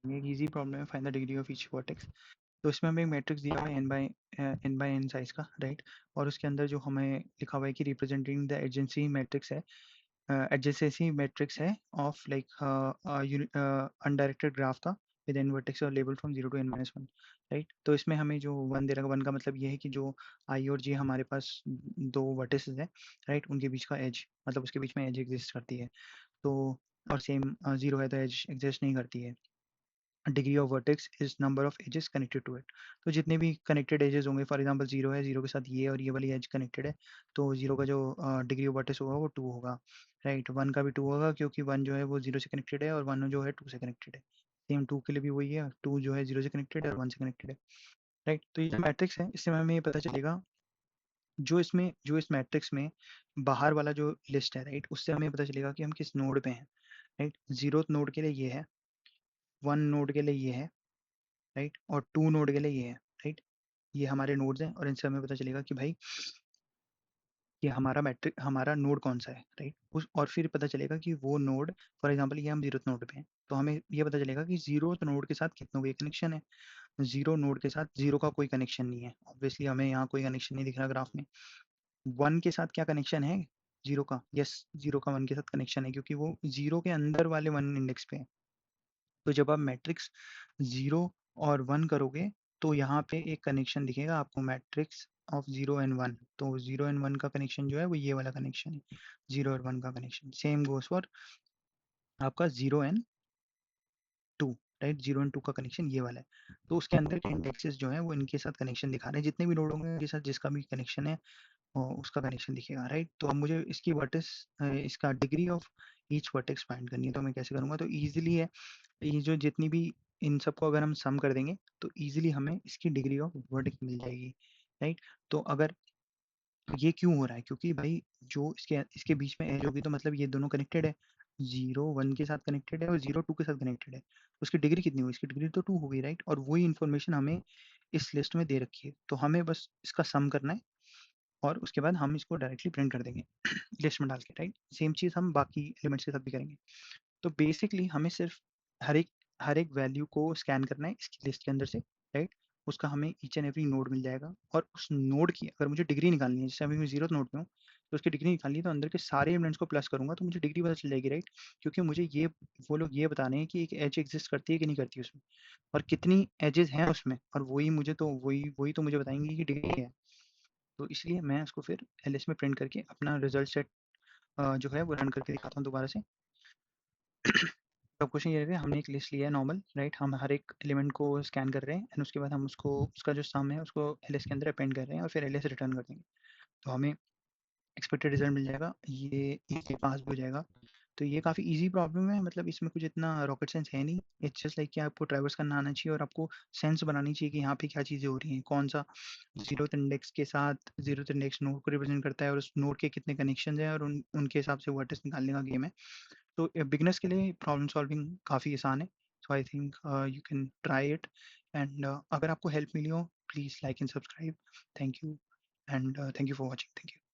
ये एक easy problem है, find the degree of each vertex. तो इसमें हमें एक मैट्रिक्स दिया हुआ है n बाय n साइज का, राइट। और उसके अंदर जो हमें लिखा हुआ है कि रिप्रेजेंटिंग द एडजेंसी मैट्रिक्स है, एडजेंसी मैट्रिक्स है ऑफ लाइक अनडायरेक्टेड ग्राफ का विद n वर्टेक्स और label from 0 to n-1, right. तो इसमें हमें जो 1 दे रखा है, 1 का मतलब ये है कि जो i और j हमारे पास दो वर्टिसेस है, राइट, उनके बीच का एज, मतलब उसके बीच में एज एग्जिस्ट करती है। तो और सेम 0 है तो एज एग्जिस्ट नहीं करती है। Degree of vertex is number of edges connected to it. तो जितने भी कनेक्टेड एजेस होंगे, फॉर एग्जांपल 0 है, 0 के साथ ये और ये वाली एज कनेक्टेड है, तो 0 का जो डिग्री ऑफ वर्टेक्स होगा वो 2 होगा, राइट। 1 का भी 2 होगा क्योंकि 1 जो है वो 0 से कनेक्टेड है और 1 जो है 2 से कनेक्टेड है। सेम 2 के लिए भी वही है, 2 जो है 0 से कनेक्टेड है और 1 से कनेक्टेड है, राइट। तो ये जो मैट्रिक्स है इससे हमें ये पता चलेगा, जो इस मैट्रिक्स में बाहर वाला जो लिस्ट है, राइट, उससे हमें पता चलेगा कि हम किस नोड पे हैं, राइट। 0th नोड के लिए ये है, 1 नोड के लिए ये है, राइट, और 2 नोड के लिए ये है, राइट। ये हमारे नोड्स हैं और इनसे हमें पता चलेगा कि भाई कि हमारा नोड कौन सा है, राइट। उस और फिर पता चलेगा कि वो नोड, फॉर एग्जांपल ये हम 0th नोड पे हैं, तो हमें ये पता चलेगा कि 0th नोड के साथ कितनों का कनेक्शन है। 0 नोड के साथ 0 का कोई कनेक्शन नहीं है, ऑब्वियसली हमें यहाँ कोई कनेक्शन नहीं दिख रहा ग्राफ में। 1 के साथ क्या कनेक्शन है 0 का? यस, 0 का 1 के साथ कनेक्शन है क्योंकि वो 0 के अंदर वाले 1 इंडेक्स पे है। तो जब आप मैट्रिक्स 0 और 1 करोगे तो यहाँ पे एक कनेक्शन दिखेगा आपको, मैट्रिक्स ऑफ 0 एंड 1। तो 0 एंड 1 का कनेक्शन जो है वो ये वाला कनेक्शन है, 0 और 1 का कनेक्शन। सेम गोस फॉर आपका 0 एंड 2, राइट। 0 एंड 2 का कनेक्शन ये वाला है। तो उसके अंदर के इंडेक्सेस जो है वो इनके साथ कनेक्शन दिखा रहे हैं, जितने भी नोड होंगे उनके साथ जिसका भी कनेक्शन है उसका कनेक्शन दिखेगा, राइट। तो अब मुझे इसकी वर्टेक्स, इसका degree of each vertex find करनी है, तो मैं कैसे करूँगा? तो ईजिली है, ये जो जितनी भी इन सबको अगर हम सम कर देंगे तो ईजिली हमें इसकी डिग्री ऑफ वर्टेक्स मिल जाएगी, राइट। तो अगर ये क्यों हो रहा है? क्योंकि भाई जो इसके इसके बीच में एज होगी तो मतलब ये दोनों कनेक्टेड है, 0 1 के साथ कनेक्टेड है और 0 2 के साथ कनेक्टेड है। उसकी डिग्री कितनी हुई? इसकी डिग्री तो 2 हो गई, राइट। और वही इन्फॉर्मेशन हमें इस लिस्ट में दे रखी है, तो हमें बस इसका सम करना है और उसके बाद हम इसको डायरेक्टली प्रिंट कर देंगे लिस्ट में डाल के, राइट। सेम चीज़ हम बाकी एलिमेंट्स के साथ भी करेंगे। तो बेसिकली हमें सिर्फ हर एक वैल्यू को स्कैन करना है इसकी लिस्ट के अंदर से, राइट। उसका हमें ईच एंड एवरी नोड मिल जाएगा और उस नोड की अगर मुझे डिग्री निकालनी है, जैसे अभी मैं 0th नोड पे हूँ तो उसकी डिग्री निकालनी है, तो अंदर के सारे एलिमेंट्स को प्लस करूंगा तो मुझे डिग्री पता चल जाएगी, राइट। क्योंकि मुझे ये वो लोग ये बताने हैं कि एक एज एग्जिस्ट करती है कि नहीं करती उसमें, और कितनी एजेस हैं उसमें, और वही वही तो मुझे बताएंगे कि डिग्री है। तो इसलिए मैं उसको फिर एलएस में प्रिंट करके अपना रिजल्ट सेट जो है वो रन करके दिखाता हूँ दोबारा से। अब क्वेश्चन ये है, हमने एक लिस्ट लिया है नॉर्मल, राइट। हम हर एक एलिमेंट को स्कैन कर रहे हैं एंड उसके बाद हम उसको उसका जो सम है उसको एलएस के अंदर अपेंड कर रहे हैं और फिर एलएस रिटर्न कर देंगे, तो हमें एक्सपेक्टेड रिजल्ट मिल जाएगा, ये पास भी हो जाएगा। तो ये काफ़ी इजी प्रॉब्लम है, मतलब इसमें कुछ इतना रॉकेट साइंस है नहीं। इट्स जस्ट लाइक कि आपको ट्रैवर्स करना आना चाहिए और आपको सेंस बनानी चाहिए कि यहाँ पे क्या चीज़ें हो रही हैं, कौन सा 0th इंडेक्स के साथ 0th इंडेक्स नोड को रिप्रेजेंट करता है और उस नोड के कितने कनेक्शन हैं और उनके हिसाब से वर्टेक्स निकालने का गेम है। तो बिगिनर्स के लिए प्रॉब्लम सॉल्विंग काफ़ी आसान है। So I think you can try it and अगर आपको हेल्प मिली हो please like and subscribe. Thank you and thank you for watching. Thank you.